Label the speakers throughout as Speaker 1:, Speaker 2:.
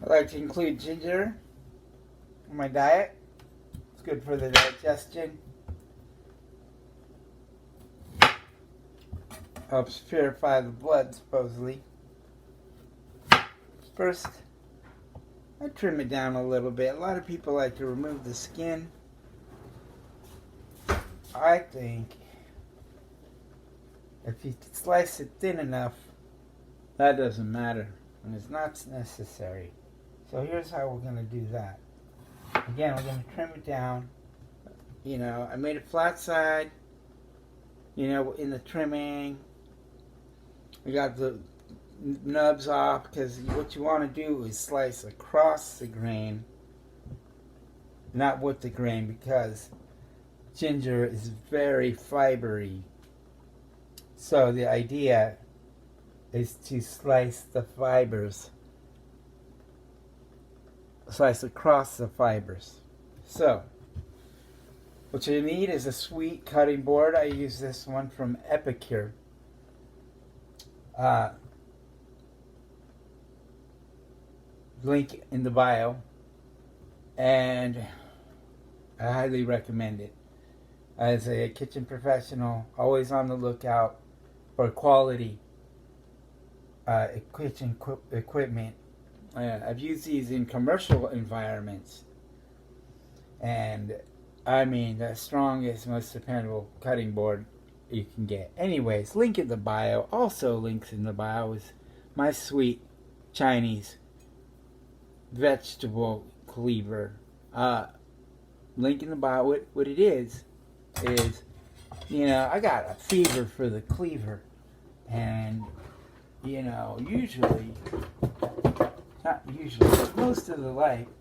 Speaker 1: I like to include ginger in my diet. It's good for the digestion. Helps purify the blood, supposedly. First, I trim it down a little bit. A lot of people like to remove the skin. I think if you slice it thin enough, that doesn't matter, and it's not necessary. So here's how we're going to do that. Again, we're going to trim it down. You know, I made a flat side, you know, in the trimming. We got the nubs off, because what you want to do is slice across the grain, not with the grain, because ginger is very fibery. So the idea is to slice the fibers, slice across the fibers. So what you need is a sweet cutting board. I use this one from Epicure. Link in the bio, and I highly recommend it. As a kitchen professional, always on the lookout for quality kitchen equipment. I've used these in commercial environments, and I mean the strongest, most dependable cutting board you can get. Anyways, link in the bio. Also links in the bio is my sweet Chinese vegetable cleaver. Link in the bio. What it is, you know, I got a fever for the cleaver, and you know, not usually, but most of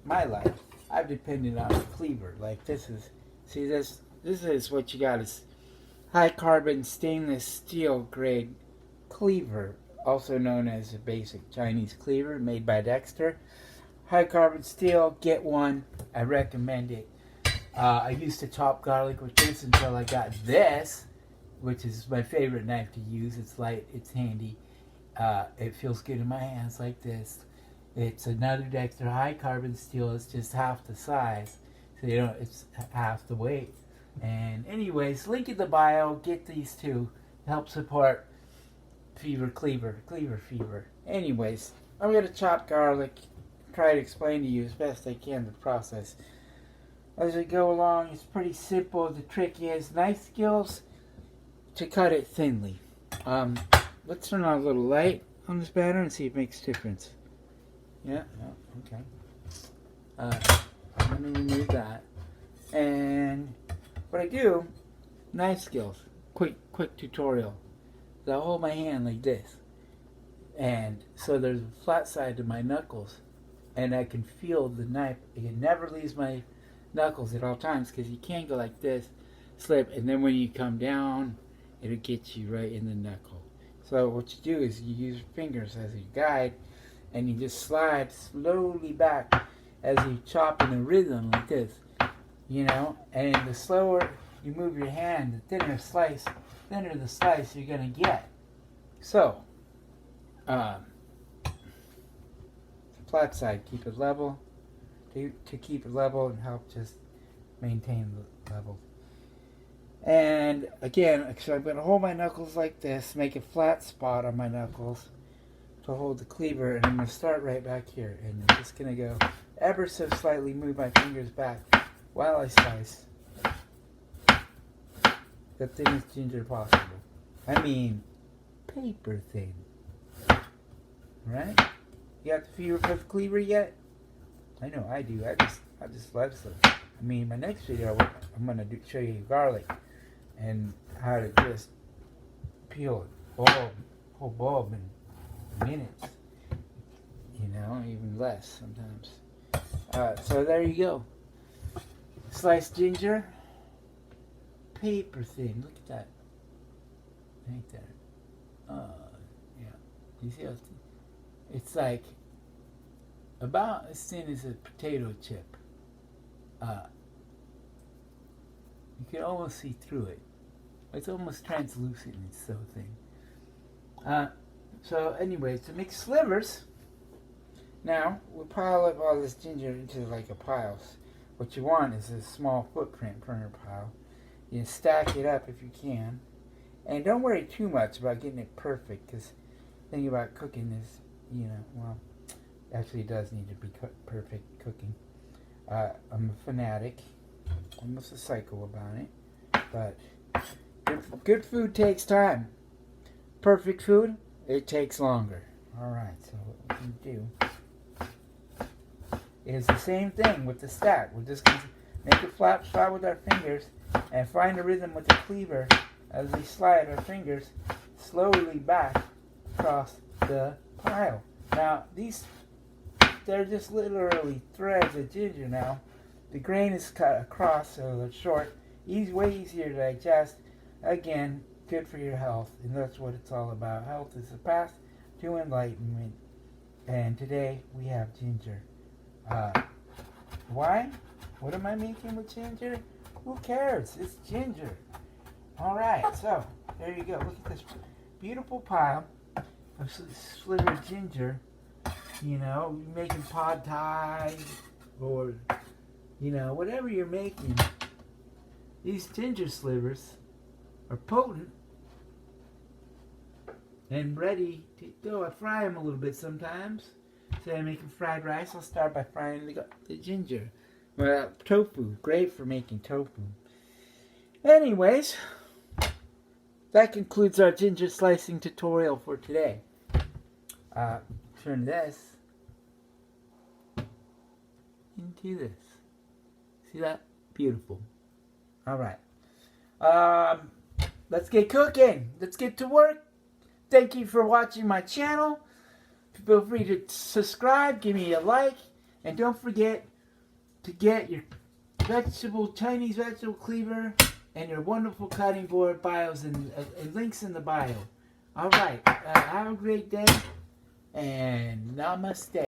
Speaker 1: my life, I've depended on a cleaver. Like this is what you got, is high carbon stainless steel grade cleaver, also known as a basic Chinese cleaver, made by Dexter. High carbon steel, get one. I recommend it. I used to chop garlic with this until I got this, which is my favorite knife to use. It's light, it's handy. It feels good in my hands like this. It's another Dexter high carbon steel. It's just half the size, so you know it's half the weight. And anyways, link in the bio. Get these two. Help support cleaver fever. Anyways, I'm gonna chop garlic. Try to explain to you as best I can the process. As we go along, it's pretty simple. The trick is knife skills to cut it thinly. Let's turn on a little light on this batter and see if it makes a difference. Yeah, okay. I'm going to remove that. And what I do, knife skills, quick tutorial. I'll hold my hand like this. And so there's a flat side to my knuckles. And I can feel the knife. It never leaves my knuckles at all times, because you can't go like this, slip, and then when you come down, it'll get you right in the knuckle. So what you do is you use your fingers as your guide, and you just slide slowly back as you chop in a rhythm like this, you know. And the slower you move your hand, the thinner the slice you're gonna get. So, flat side, keep it level. To keep it level and help just maintain the level. And again, so I'm going to hold my knuckles like this, make a flat spot on my knuckles to hold the cleaver, and I'm going to start right back here. And I'm just going to go ever so slightly, move my fingers back while I slice the thinnest ginger possible. I mean, paper thin. Right? You got the fever for the cleaver yet? I know I do. I just love stuff. I mean, my next video, I'm gonna show you garlic and how to just peel it, whole bulb in minutes. You know, even less sometimes. So there you go. Sliced ginger, paper thin. Look at that, right there. Yeah. You see how thin? It's like about as thin as a potato chip. You can almost see through it. It's almost translucent, it's so thin. So anyway, to make slivers, Now, we'll pile up all this ginger into like a pile. What you want is a small footprint printer pile. You stack it up if you can. And don't worry too much about getting it perfect, because the thing about cooking is, well, actually it does need to be perfect cooking. I'm a fanatic, almost a psycho about it, but good food takes time. Perfect food, it takes longer. Alright, so what we can do is the same thing with the stack. We're just going to make a flat spot with our fingers and find a rhythm with the cleaver as we slide our fingers slowly back across the pile. Now, they're just literally threads of ginger now. The grain is cut across, so they're short. Way easier to digest. Again, good for your health, and that's what it's all about. Health is the path to enlightenment. And today, we have ginger. Why? What am I making with ginger? Who cares? It's ginger. Alright, so, there you go. Look at this beautiful pile of slivered ginger. Making pad thai or, whatever you're making. These ginger slivers are potent and ready to go. I fry them a little bit sometimes. Say I'm making fried rice, I'll start by frying the ginger. Well, tofu, great for making tofu. Anyways, that concludes our ginger slicing tutorial for today. Turn this into this. See that? Beautiful. Alright. Let's get cooking. Let's get to work. Thank you for watching my channel. Feel free to subscribe, give me a like, and don't forget to get your Chinese vegetable cleaver and your wonderful cutting board bios and links in the bio. Alright, have a great day, and namaste.